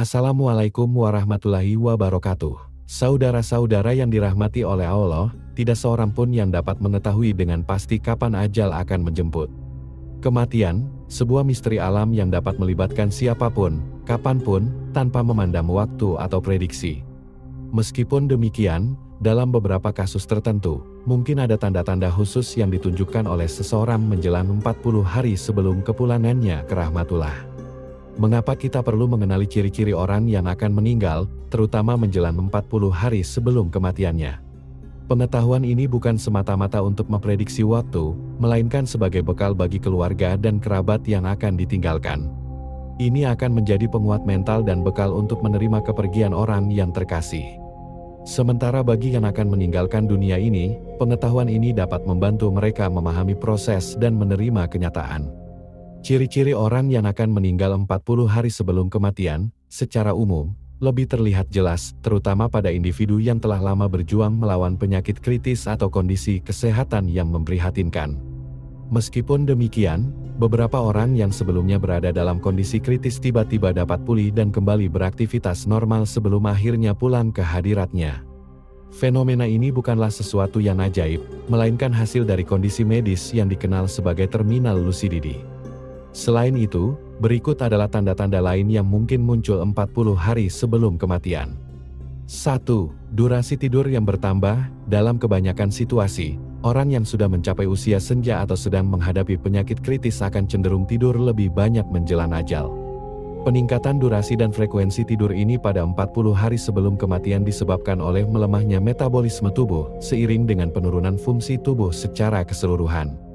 Assalamualaikum warahmatullahi wabarakatuh. Saudara-saudara yang dirahmati oleh Allah, tidak seorang pun yang dapat mengetahui dengan pasti kapan ajal akan menjemput. Kematian, sebuah misteri alam yang dapat melibatkan siapapun, kapanpun, tanpa memandang waktu atau prediksi. Meskipun demikian, dalam beberapa kasus tertentu, mungkin ada tanda-tanda khusus yang ditunjukkan oleh seseorang menjelang 40 hari sebelum kepulangannya ke rahmatullah. Mengapa kita perlu mengenali ciri-ciri orang yang akan meninggal, terutama menjelang 40 hari sebelum kematiannya? Pengetahuan ini bukan semata-mata untuk memprediksi waktu, melainkan sebagai bekal bagi keluarga dan kerabat yang akan ditinggalkan. Ini akan menjadi penguat mental dan bekal untuk menerima kepergian orang yang terkasih. Sementara bagi yang akan meninggalkan dunia ini, pengetahuan ini dapat membantu mereka memahami proses dan menerima kenyataan. Ciri-ciri orang yang akan meninggal 40 hari sebelum kematian, secara umum, lebih terlihat jelas, terutama pada individu yang telah lama berjuang melawan penyakit kritis atau kondisi kesehatan yang memprihatinkan. Meskipun demikian, beberapa orang yang sebelumnya berada dalam kondisi kritis tiba-tiba dapat pulih dan kembali beraktivitas normal sebelum akhirnya pulang ke hadiratnya. Fenomena ini bukanlah sesuatu yang ajaib, melainkan hasil dari kondisi medis yang dikenal sebagai terminal lucidity. Selain itu, berikut adalah tanda-tanda lain yang mungkin muncul 40 hari sebelum kematian. 1. Durasi tidur yang bertambah. Dalam kebanyakan situasi, orang yang sudah mencapai usia senja atau sedang menghadapi penyakit kritis akan cenderung tidur lebih banyak menjelang ajal. Peningkatan durasi dan frekuensi tidur ini pada 40 hari sebelum kematian disebabkan oleh melemahnya metabolisme tubuh, seiring dengan penurunan fungsi tubuh secara keseluruhan.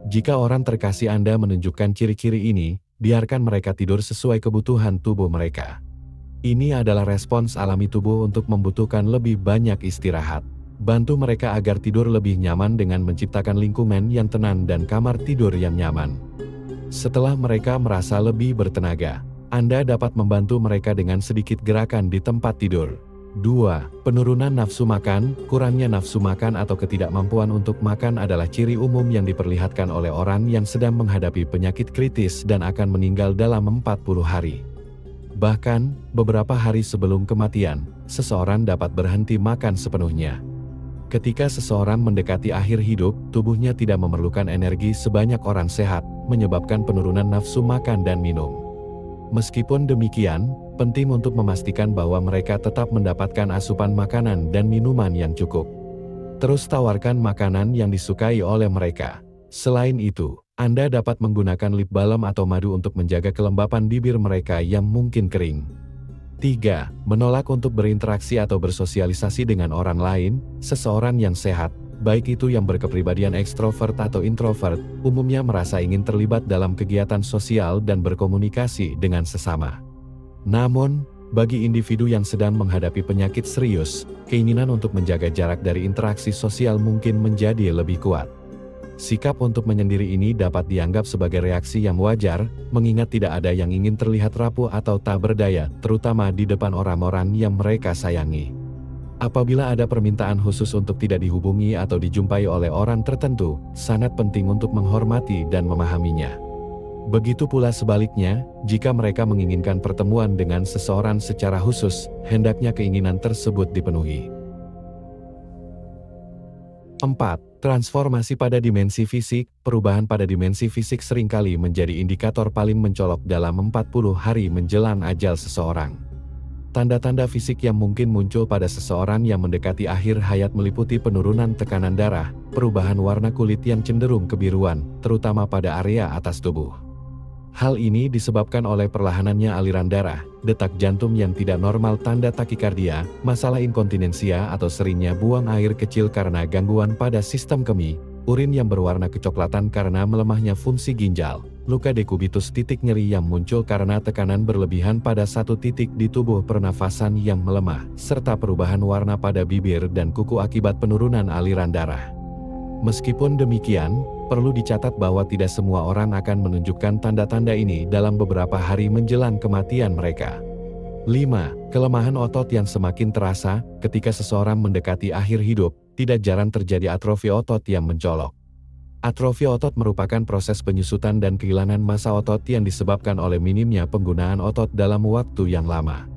Jika orang terkasih Anda menunjukkan ciri-ciri ini, biarkan mereka tidur sesuai kebutuhan tubuh mereka. Ini adalah respons alami tubuh untuk membutuhkan lebih banyak istirahat. Bantu mereka agar tidur lebih nyaman dengan menciptakan lingkungan yang tenang dan kamar tidur yang nyaman. Setelah mereka merasa lebih bertenaga, Anda dapat membantu mereka dengan sedikit gerakan di tempat tidur. 2. Penurunan nafsu makan. Kurangnya nafsu makan atau ketidakmampuan untuk makan adalah ciri umum yang diperlihatkan oleh orang yang sedang menghadapi penyakit kritis dan akan meninggal dalam 40 hari. Bahkan, beberapa hari sebelum kematian, seseorang dapat berhenti makan sepenuhnya. Ketika seseorang mendekati akhir hidup, tubuhnya tidak memerlukan energi sebanyak orang sehat, menyebabkan penurunan nafsu makan dan minum. Meskipun demikian, penting untuk memastikan bahwa mereka tetap mendapatkan asupan makanan dan minuman yang cukup. Terus tawarkan makanan yang disukai oleh mereka. Selain itu, Anda dapat menggunakan lip balm atau madu untuk menjaga kelembapan bibir mereka yang mungkin kering. 3. Menolak untuk berinteraksi atau bersosialisasi dengan orang lain. Seseorang yang sehat, baik itu yang berkepribadian ekstrovert atau introvert, umumnya merasa ingin terlibat dalam kegiatan sosial dan berkomunikasi dengan sesama. Namun, bagi individu yang sedang menghadapi penyakit serius, keinginan untuk menjaga jarak dari interaksi sosial mungkin menjadi lebih kuat. Sikap untuk menyendiri ini dapat dianggap sebagai reaksi yang wajar, mengingat tidak ada yang ingin terlihat rapuh atau tak berdaya, terutama di depan orang-orang yang mereka sayangi. Apabila ada permintaan khusus untuk tidak dihubungi atau dijumpai oleh orang tertentu, sangat penting untuk menghormati dan memahaminya. Begitu pula sebaliknya, jika mereka menginginkan pertemuan dengan seseorang secara khusus, hendaknya keinginan tersebut dipenuhi. 4. Transformasi pada dimensi fisik. Perubahan pada dimensi fisik seringkali menjadi indikator paling mencolok dalam 40 hari menjelang ajal seseorang. Tanda-tanda fisik yang mungkin muncul pada seseorang yang mendekati akhir hayat meliputi penurunan tekanan darah, perubahan warna kulit yang cenderung kebiruan, terutama pada area atas tubuh. Hal ini disebabkan oleh perlahanannya aliran darah, detak jantung yang tidak normal tanda takikardia, masalah inkontinensia atau seringnya buang air kecil karena gangguan pada sistem kemih, urin yang berwarna kecoklatan karena melemahnya fungsi ginjal, luka dekubitus titik nyeri yang muncul karena tekanan berlebihan pada satu titik di tubuh, pernafasan yang melemah, serta perubahan warna pada bibir dan kuku akibat penurunan aliran darah. Meskipun demikian, perlu dicatat bahwa tidak semua orang akan menunjukkan tanda-tanda ini dalam beberapa hari menjelang kematian mereka. 5. Kelemahan otot yang semakin terasa. Ketika seseorang mendekati akhir hidup, tidak jarang terjadi atrofi otot yang mencolok. Atrofi otot merupakan proses penyusutan dan kehilangan massa otot yang disebabkan oleh minimnya penggunaan otot dalam waktu yang lama.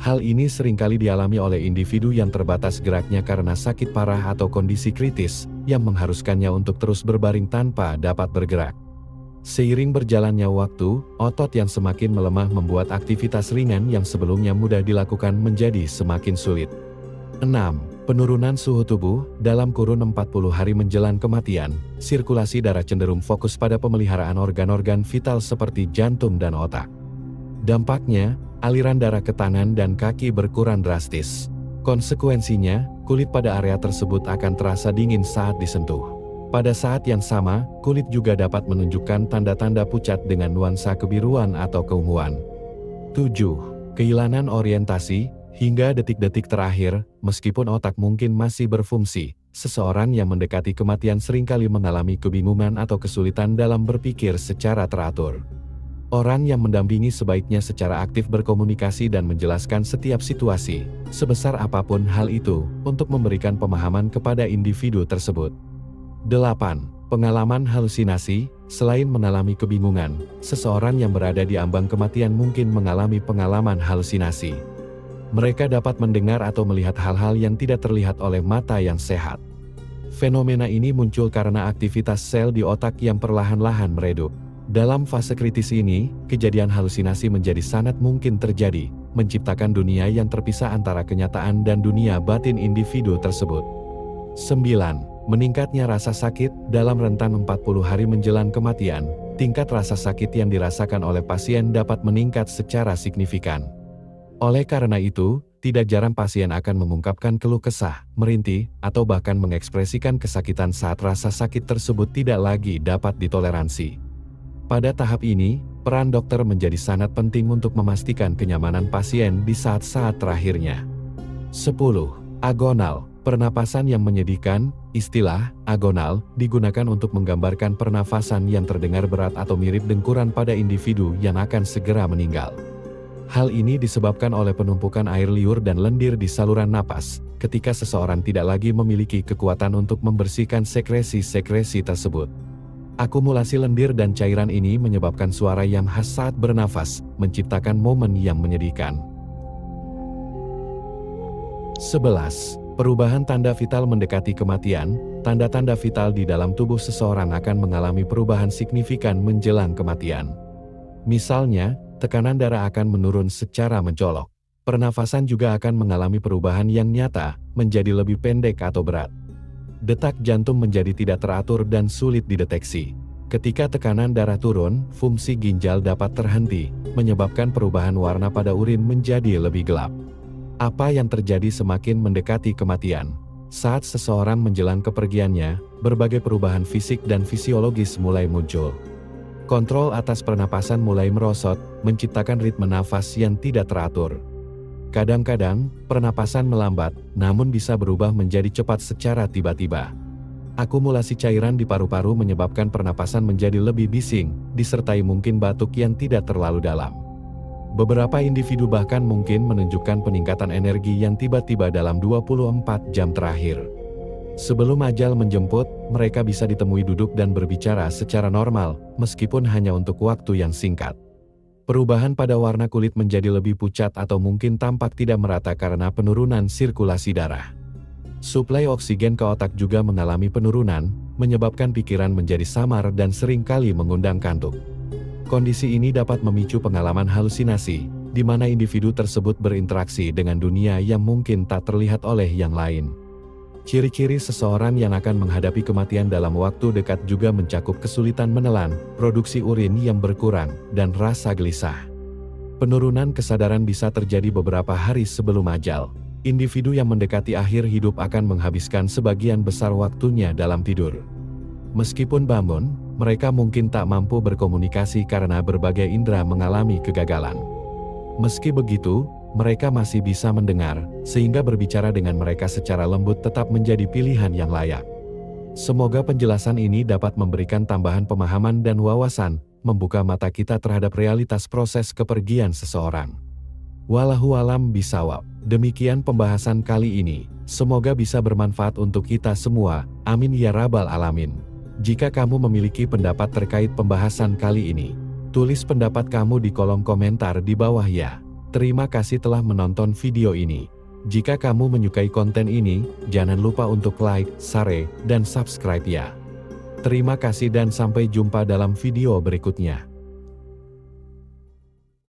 Hal ini seringkali dialami oleh individu yang terbatas geraknya karena sakit parah atau kondisi kritis, yang mengharuskannya untuk terus berbaring tanpa dapat bergerak. Seiring berjalannya waktu, otot yang semakin melemah membuat aktivitas ringan yang sebelumnya mudah dilakukan menjadi semakin sulit. 6. Penurunan suhu tubuh. Dalam kurun 40 hari menjelang kematian, sirkulasi darah cenderung fokus pada pemeliharaan organ-organ vital seperti jantung dan otak. Dampaknya, aliran darah ke tangan dan kaki berkurang drastis. Konsekuensinya, kulit pada area tersebut akan terasa dingin saat disentuh. Pada saat yang sama, kulit juga dapat menunjukkan tanda-tanda pucat dengan nuansa kebiruan atau keunguan. 7. Kehilangan orientasi. Hingga detik-detik terakhir, meskipun otak mungkin masih berfungsi, seseorang yang mendekati kematian seringkali mengalami kebingungan atau kesulitan dalam berpikir secara teratur. Orang yang mendampingi sebaiknya secara aktif berkomunikasi dan menjelaskan setiap situasi, sebesar apapun hal itu, untuk memberikan pemahaman kepada individu tersebut. 8. Pengalaman halusinasi. Selain mengalami kebingungan, seseorang yang berada di ambang kematian mungkin mengalami pengalaman halusinasi. Mereka dapat mendengar atau melihat hal-hal yang tidak terlihat oleh mata yang sehat. Fenomena ini muncul karena aktivitas sel di otak yang perlahan-lahan meredup. Dalam fase kritis ini, kejadian halusinasi menjadi sangat mungkin terjadi, menciptakan dunia yang terpisah antara kenyataan dan dunia batin individu tersebut. 9. Meningkatnya rasa sakit. Dalam rentan 40 hari menjelang kematian, tingkat rasa sakit yang dirasakan oleh pasien dapat meningkat secara signifikan. Oleh karena itu, tidak jarang pasien akan mengungkapkan keluh kesah, merintih, atau bahkan mengekspresikan kesakitan saat rasa sakit tersebut tidak lagi dapat ditoleransi. Pada tahap ini, peran dokter menjadi sangat penting untuk memastikan kenyamanan pasien di saat-saat terakhirnya. 10. Agonal. Pernapasan yang menyedihkan. Istilah agonal digunakan untuk menggambarkan pernafasan yang terdengar berat atau mirip dengkuran pada individu yang akan segera meninggal. Hal ini disebabkan oleh penumpukan air liur dan lendir di saluran napas, ketika seseorang tidak lagi memiliki kekuatan untuk membersihkan sekresi-sekresi tersebut. Akumulasi lendir dan cairan ini menyebabkan suara yang khas saat bernafas, menciptakan momen yang menyedihkan. 11. Perubahan tanda vital mendekati kematian. Tanda-tanda vital di dalam tubuh seseorang akan mengalami perubahan signifikan menjelang kematian. Misalnya, tekanan darah akan menurun secara mencolok. Pernafasan juga akan mengalami perubahan yang nyata, menjadi lebih pendek atau berat. Detak jantung menjadi tidak teratur dan sulit dideteksi. Ketika tekanan darah turun, fungsi ginjal dapat terhenti, menyebabkan perubahan warna pada urin menjadi lebih gelap. Apa yang terjadi semakin mendekati kematian? Saat seseorang menjelang kepergiannya, berbagai perubahan fisik dan fisiologis mulai muncul. Kontrol atas pernapasan mulai merosot, menciptakan ritme nafas yang tidak teratur. Kadang-kadang, pernapasan melambat, namun bisa berubah menjadi cepat secara tiba-tiba. Akumulasi cairan di paru-paru menyebabkan pernapasan menjadi lebih bising, disertai mungkin batuk yang tidak terlalu dalam. Beberapa individu bahkan mungkin menunjukkan peningkatan energi yang tiba-tiba dalam 24 jam terakhir. Sebelum ajal menjemput, mereka bisa ditemui duduk dan berbicara secara normal, meskipun hanya untuk waktu yang singkat. Perubahan pada warna kulit menjadi lebih pucat atau mungkin tampak tidak merata karena penurunan sirkulasi darah. Suplai oksigen ke otak juga mengalami penurunan, menyebabkan pikiran menjadi samar dan seringkali mengundang kantuk. Kondisi ini dapat memicu pengalaman halusinasi, di mana individu tersebut berinteraksi dengan dunia yang mungkin tak terlihat oleh yang lain. Ciri-ciri seseorang yang akan menghadapi kematian dalam waktu dekat juga mencakup kesulitan menelan, produksi urin yang berkurang, dan rasa gelisah. Penurunan kesadaran bisa terjadi beberapa hari sebelum ajal. Individu yang mendekati akhir hidup akan menghabiskan sebagian besar waktunya dalam tidur. Meskipun bangun, mereka mungkin tak mampu berkomunikasi karena berbagai indera mengalami kegagalan. Meski begitu, mereka masih bisa mendengar, sehingga berbicara dengan mereka secara lembut tetap menjadi pilihan yang layak. Semoga penjelasan ini dapat memberikan tambahan pemahaman dan wawasan, membuka mata kita terhadap realitas proses kepergian seseorang. Wallahu a'lam bishawab. Demikian pembahasan kali ini. Semoga bisa bermanfaat untuk kita semua. Amin ya rabbal alamin. Jika kamu memiliki pendapat terkait pembahasan kali ini, tulis pendapat kamu di kolom komentar di bawah ya. Terima kasih telah menonton video ini. Jika kamu menyukai konten ini, jangan lupa untuk like, share, dan subscribe ya. Terima kasih dan sampai jumpa dalam video berikutnya.